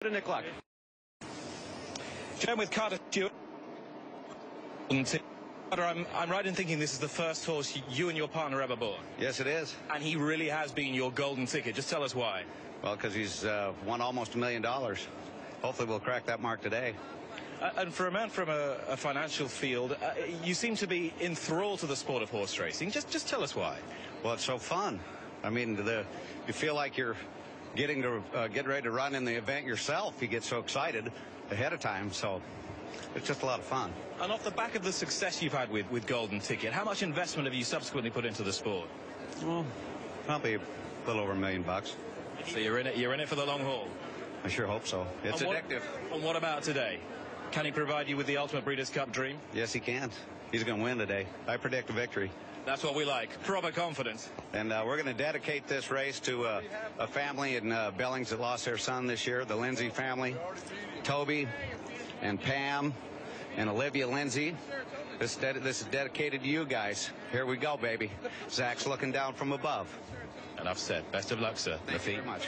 Nick Luck. Join with Carter Stewart. Carter, I'm right in thinking this is the first horse you and your partner ever bought. Yes, it is. And he really has been your golden ticket. Just tell us why. Well, because he's won almost $1 million. Hopefully we'll crack that mark today. And for a man from a financial field, you seem to be enthralled to the sport of horse racing. Just tell us why. Well, it's so fun. I mean, you feel like you're getting to get ready to run in the event yourself. You get so excited ahead of time, so it's just a lot of fun. And off the back of the success you've had with Golden Ticket, how much investment have you subsequently put into the sport? Well, probably a little over $1 million. So you're in it for the long haul. I sure hope so. It's addictive. And what about today? Can he provide you with the Ultimate Breeders' Cup dream? Yes, he can. He's going to win today. I predict a victory. That's what we like. Proper confidence. And we're going to dedicate this race to a family in Billings that lost their son this year, the Lindsay family. Toby and Pam and Olivia Lindsay. This is dedicated to you guys. Here we go, baby. Zach's looking down from above. Enough said. Best of luck, sir. Thank you very much.